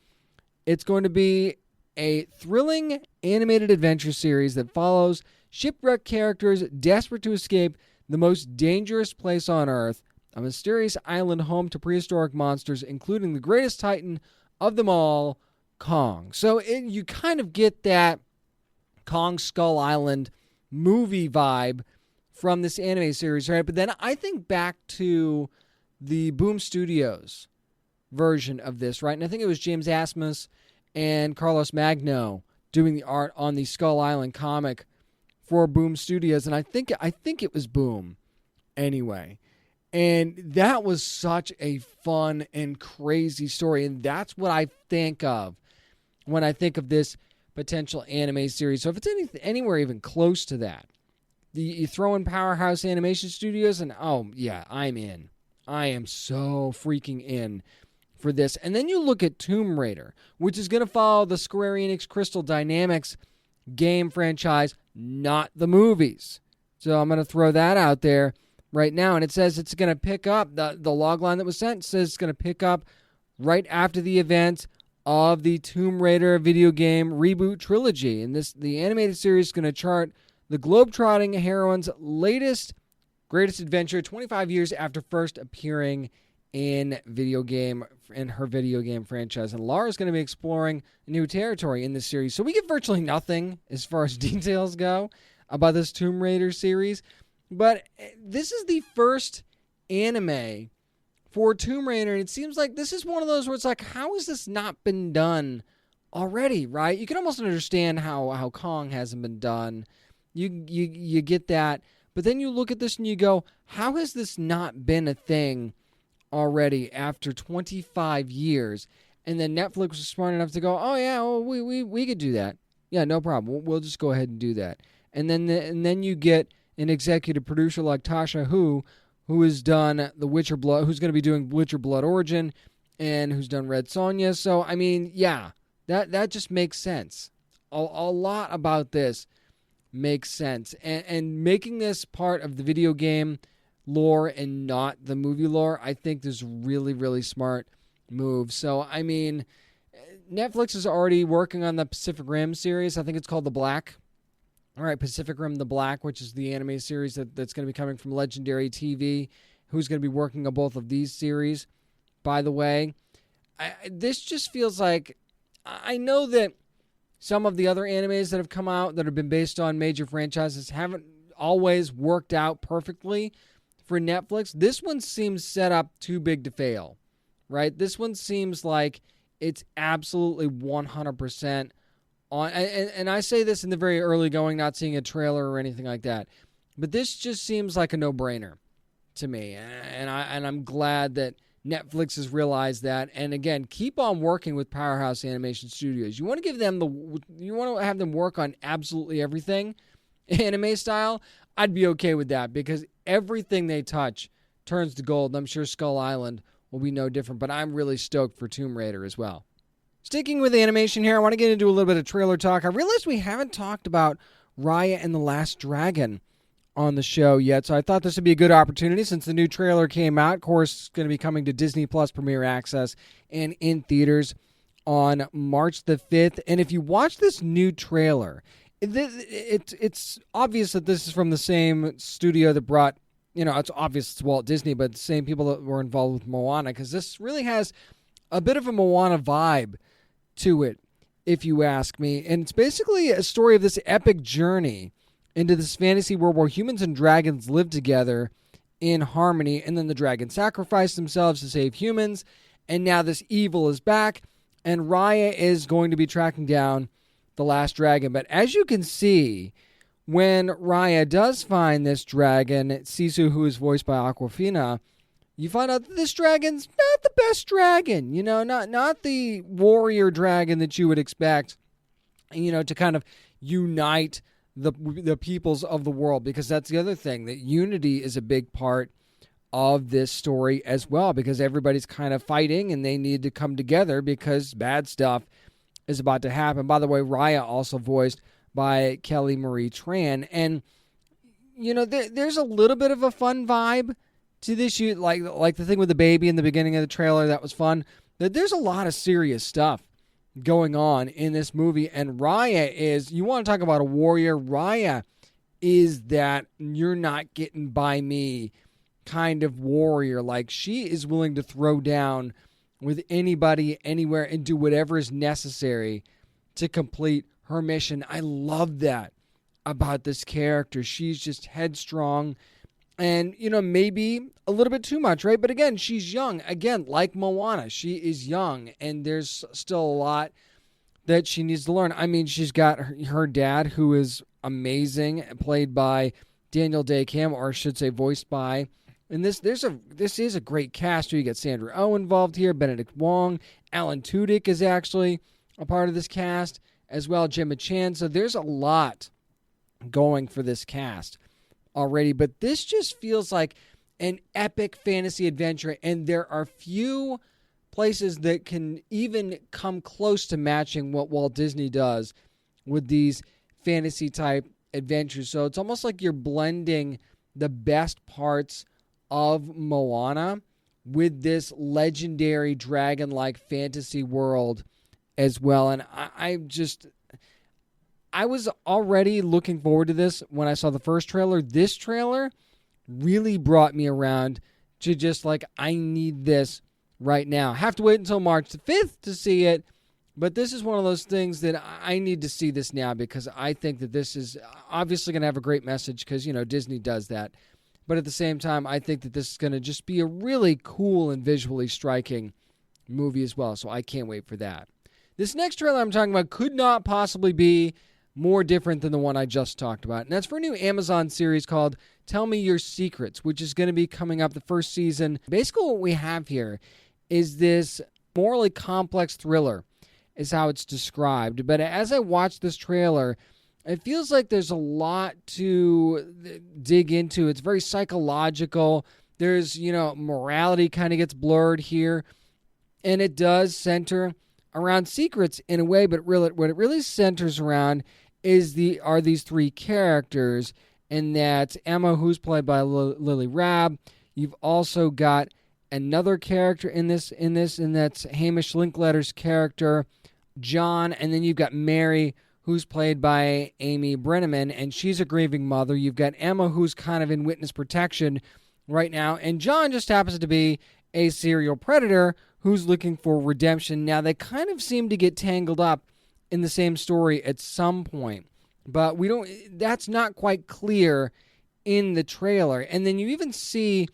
S2: it's going to be a thrilling animated adventure series that follows shipwrecked characters desperate to escape the most dangerous place on Earth, a mysterious island home to prehistoric monsters, including the greatest titan of them all, Kong. So you kind of get that Kong Skull Island movie vibe from this anime series, right? But then I think back to the Boom Studios version of this, right? And I think it was James Asmus and Carlos Magno doing the art on the Skull Island comic for Boom Studios, and I think it was Boom anyway. And that was such a fun and crazy story, and that's what I think of when I think of this potential anime series. So if it's anywhere even close to that, you throw in Powerhouse Animation Studios, and oh yeah, I'm in. I am so freaking in for this. And then you look at Tomb Raider, which is going to follow the Square Enix Crystal Dynamics game franchise, not the movies. So I'm going to throw that out there right now. And it says it's going to pick up, the logline that was sent says it's going to pick up right after the event of the Tomb Raider video game reboot trilogy. And the animated series is going to chart the globe-trotting heroine's greatest adventure 25 years after first appearing in her video game franchise. And Laura's going to be exploring new territory in this series. So we get virtually nothing as far as details go about this Tomb Raider series. But this is the first anime for Tomb Raider, and it seems like this is one of those where it's like, how has this not been done already, right? You can almost understand how Kong hasn't been done. You get that. But then you look at this and you go, how has this not been a thing already after 25 years? And then Netflix was smart enough to go, oh yeah, well, we could do that. Yeah, no problem. We'll just go ahead and do that. And then you get an executive producer like Tasha who has done The Witcher Blood, who's going to be doing Witcher Blood Origin, and who's done Red Sonja. So, I mean, yeah, that just makes sense. A lot about this makes sense. And making this part of the video game lore and not the movie lore, I think is really, really smart move. So, I mean, Netflix is already working on the Pacific Rim series. I think it's called The Black. All right, Pacific Rim The Black, which is the anime series that's going to be coming from Legendary TV, who's going to be working on both of these series by the way. This just feels like, I know that some of the other animes that have come out that have been based on major franchises haven't always worked out perfectly for Netflix. This one seems set up too big to fail, right? This one seems like it's absolutely 100% on. And I say this in the very early going, not seeing a trailer or anything like that. But this just seems like a no-brainer to me. And I'm glad that Netflix has realized that. And again, keep on working with Powerhouse Animation Studios. You want to give them you want to have them work on absolutely everything anime style. I'd be okay with that because everything they touch turns to gold. And I'm sure Skull Island will be no different, but I'm really stoked for Tomb Raider as well. Sticking with animation here, I want to get into a little bit of trailer talk. I realized we haven't talked about Raya and the Last Dragon on the show yet, so I thought this would be a good opportunity since the new trailer came out. Of course, it's going to be coming to Disney Plus Premier Access and in theaters on March the 5th. And if you watch this new trailer, it's obvious that this is from the same studio that brought, it's obvious it's Walt Disney, but the same people that were involved with Moana, because this really has a bit of a Moana vibe to it, if you ask me. And it's basically a story of this epic journey into this fantasy world where humans and dragons live together in harmony, and then the dragons sacrifice themselves to save humans, and now this evil is back, and Raya is going to be tracking down the last dragon. But as you can see, when Raya does find this dragon, Sisu, who is voiced by Awkwafina, you find out that this dragon's not the best dragon, not the warrior dragon that you would expect, to kind of unite the peoples of the world, because that's the other thing, that unity is a big part of this story as well, because everybody's kind of fighting and they need to come together because bad stuff is about to happen. By the way, Raya also voiced by Kelly Marie Tran, and there's a little bit of a fun vibe to this. Like the thing with the baby in the beginning of the trailer, that was fun. There's a lot of serious stuff going on in this movie, and Raya is, you want to talk about a warrior, Raya is that you're not getting by me kind of warrior. Like, she is willing to throw down with anybody, anywhere, and do whatever is necessary to complete her mission. I love that about this character. She's just headstrong and, maybe a little bit too much, right? But again, she's young. Again, like Moana, she is young, and there's still a lot that she needs to learn. I mean, she's got her dad, who is amazing, played by Daniel Day Kim, or I should say voiced by. And this is a great cast. You get Sandra Oh involved here, Benedict Wong, Alan Tudyk is actually a part of this cast as well, Gemma Chan. So there's a lot going for this cast already, but this just feels like an epic fantasy adventure, and there are few places that can even come close to matching what Walt Disney does with these fantasy type adventures. So it's almost like you're blending the best parts of Moana with this legendary dragon-like fantasy world as well. And I was already looking forward to this when I saw the first trailer. This trailer really brought me around to just like, I need this right now. Have to wait until March the 5th to see it, but this is one of those things that I need to see this now, because I think that this is obviously going to have a great message, because, Disney does that. But at the same time, I think that this is going to just be a really cool and visually striking movie as well, so I can't wait for that. This next trailer I'm talking about could not possibly be more different than the one I just talked about. And that's for a new Amazon series called Tell Me Your Secrets, which is going to be coming up the first season. Basically what we have here is this morally complex thriller, is how it's described. But as I watch this trailer, it feels like there's a lot to dig into. It's very psychological. There's, morality kind of gets blurred here. And it does center around secrets in a way, but really, what it really centers around are these three characters, and that's Emma, who's played by Lily Rabb. You've also got another character in this, and that's Hamish Linklater's character, John, and then you've got Mary, who's played by Amy Brenneman, and she's a grieving mother. You've got Emma, who's kind of in witness protection right now, and John just happens to be a serial predator who's looking for redemption. Now, they kind of seem to get tangled up in the same story at some point, but that's not quite clear in the trailer. And then you even see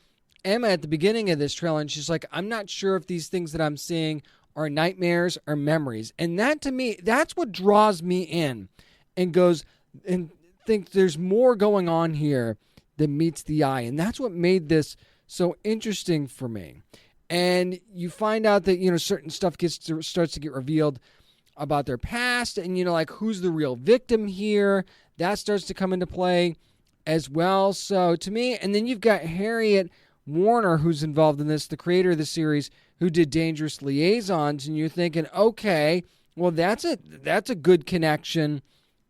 S2: Emma at the beginning of this trailer, and she's like, I'm not sure if these things that I'm seeing are nightmares or memories. And that, to me, that's what draws me in and goes and thinks there's more going on here than meets the eye. And that's what made this so interesting for me. And you find out that, certain stuff starts to get revealed about their past, and, like, who's the real victim here. That starts to come into play as well. So to me, and then you've got Harriet Warner, who's involved in this, the creator of the series, who did Dangerous Liaisons, and you're thinking, okay, well, that's a good connection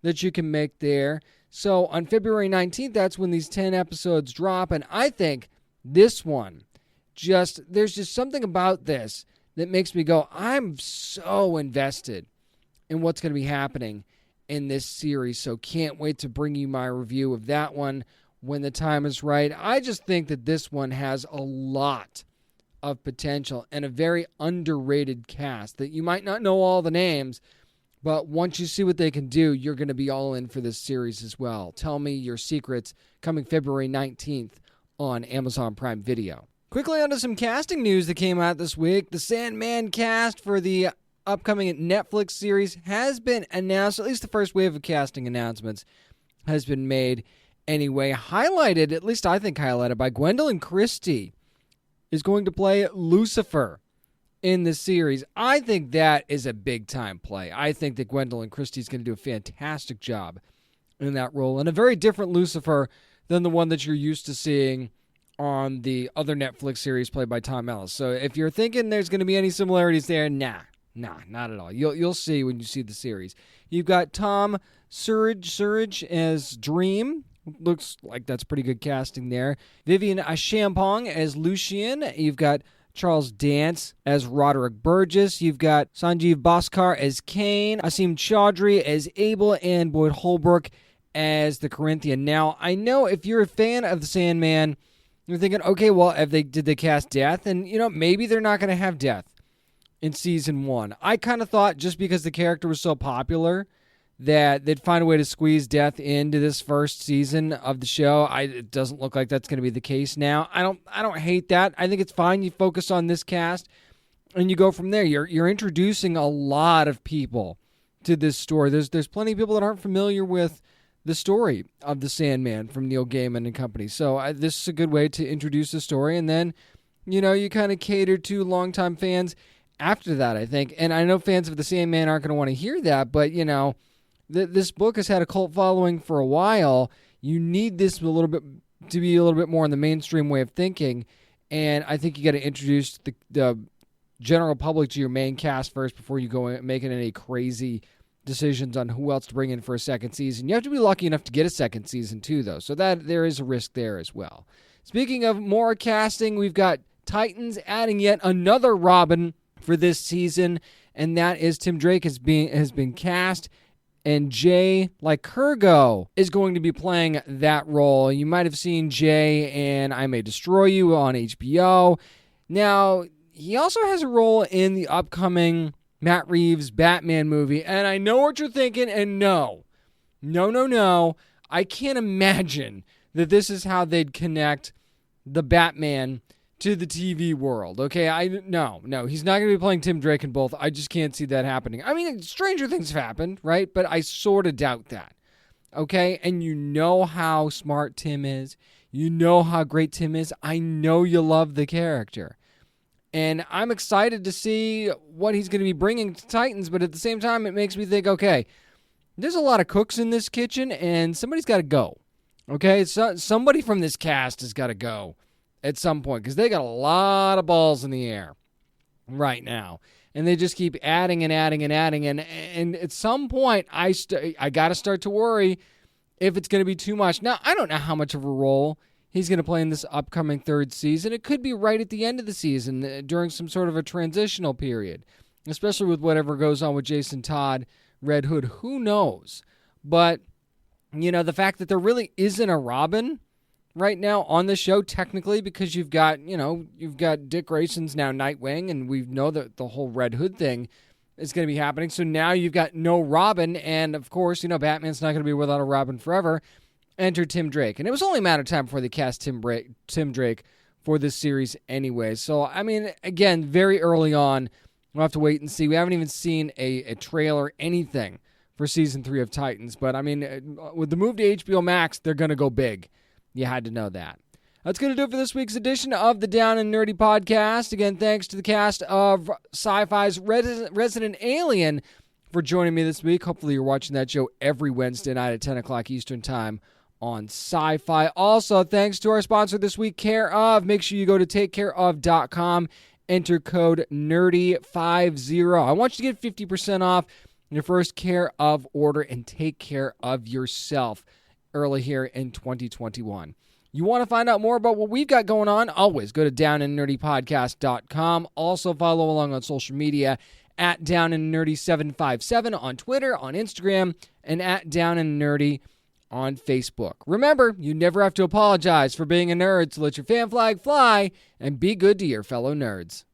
S2: that you can make there. So on February 19th, that's when these 10 episodes drop, and I think this one, there's just something about this that makes me go, I'm so invested in what's going to be happening in this series, so can't wait to bring you my review of that one when the time is right. I just think that this one has a lot of potential and a very underrated cast that you might not know all the names, but once you see what they can do, you're going to be all in for this series as well. Tell Me Your Secrets, coming February 19th on Amazon Prime Video. Quickly onto some casting news that came out this week. The Sandman cast for the upcoming Netflix series has been announced. At least the first wave of casting announcements has been made anyway. Highlighted, at least I think highlighted, by Gwendolyn Christie is going to play Lucifer in the series. I think that is a big-time play. I think that Gwendolyn Christie is going to do a fantastic job in that role, and a very different Lucifer than the one that you're used to seeing on the other Netflix series played by Tom Ellis. So if you're thinking there's going to be any similarities there, nah, not at all. You'll see when you see the series. You've got Tom Surridge as Dream. Looks like that's pretty good casting there. Vivian Champong as Lucian. You've got Charles Dance as Roderick Burgess. You've got Sanjeev Bhaskar as Cain. Asim Chaudhry as Abel, and Boyd Holbrook as the Corinthian. Now, I know if you're a fan of the Sandman, you're thinking, okay, well, did they cast Death? And, maybe they're not going to have Death in season 1. I kind of thought just because the character was so popular that they'd find a way to squeeze Death into this first season of the show. It doesn't look like that's going to be the case now. I don't hate that. I think it's fine. You focus on this cast and you go from there. You're introducing a lot of people to this story. There's plenty of people that aren't familiar with the story of the Sandman from Neil Gaiman and company. So this is a good way to introduce the story, and then you kind of cater to longtime fans after that, I think. And I know fans of the Sandman aren't going to want to hear that, but this book has had a cult following for a while. You need this to be a little bit more in the mainstream way of thinking, and I think you got to introduce the general public to your main cast first before you go making any crazy decisions on who else to bring in for a second season. You have to be lucky enough to get a second season too, though, so that there is a risk there as well. Speaking of more casting, we've got Titans adding yet another Robin for this season, and that is Tim Drake has been cast, and Jay Lycurgo is going to be playing that role. You might have seen Jay in I May Destroy You on HBO. Now, he also has a role in the upcoming Matt Reeves Batman movie, and I know what you're thinking, and no, I can't imagine that this is how they'd connect the Batman to the TV world, okay? No, he's not going to be playing Tim Drake in both. I just can't see that happening. I mean, stranger things have happened, right? But I sort of doubt that, okay? And you know how smart Tim is. You know how great Tim is. I know you love the character. And I'm excited to see what he's going to be bringing to Titans, but at the same time, it makes me think, okay, there's a lot of cooks in this kitchen, and somebody's got to go, okay? Somebody from this cast has got to go at some point, because they got a lot of balls in the air right now, and they just keep adding and adding and adding, and at some point, I got to start to worry if it's going to be too much. Now, I don't know how much of a role he's going to play in this upcoming third season. It could be right at the end of the season during some sort of a transitional period, especially with whatever goes on with Jason Todd, Red Hood. Who knows? But, the fact that there really isn't a Robin right now on the show, technically, because you've got Dick Grayson's now Nightwing, and we know that the whole Red Hood thing is going to be happening. So now you've got no Robin, and of course, Batman's not going to be without a Robin forever. Enter Tim Drake. And it was only a matter of time before they cast Tim Drake for this series anyway. So, I mean, again, very early on, we'll have to wait and see. We haven't even seen a trailer, anything for Season 3 of Titans. But, I mean, with the move to HBO Max, they're going to go big. You had to know that. That's going to do it for this week's edition of the Down and Nerdy podcast. Again, thanks to the cast of Sci-Fi's Resident Alien for joining me this week. Hopefully you're watching that show every Wednesday night at 10 o'clock Eastern Time on Sci-Fi. Also, thanks to our sponsor this week, Care Of. Make sure you go to takecareof.com, enter code NERDY50. I want you to get 50% off your first Care Of order and take care of yourself early here in 2021. You want to find out more about what we've got going on? Always go to downandnerdypodcast.com. Also follow along on social media at downandnerdy757 on Twitter, on Instagram, and at downandnerdy on Facebook. Remember, you never have to apologize for being a nerd, so let your fan flag fly and be good to your fellow nerds.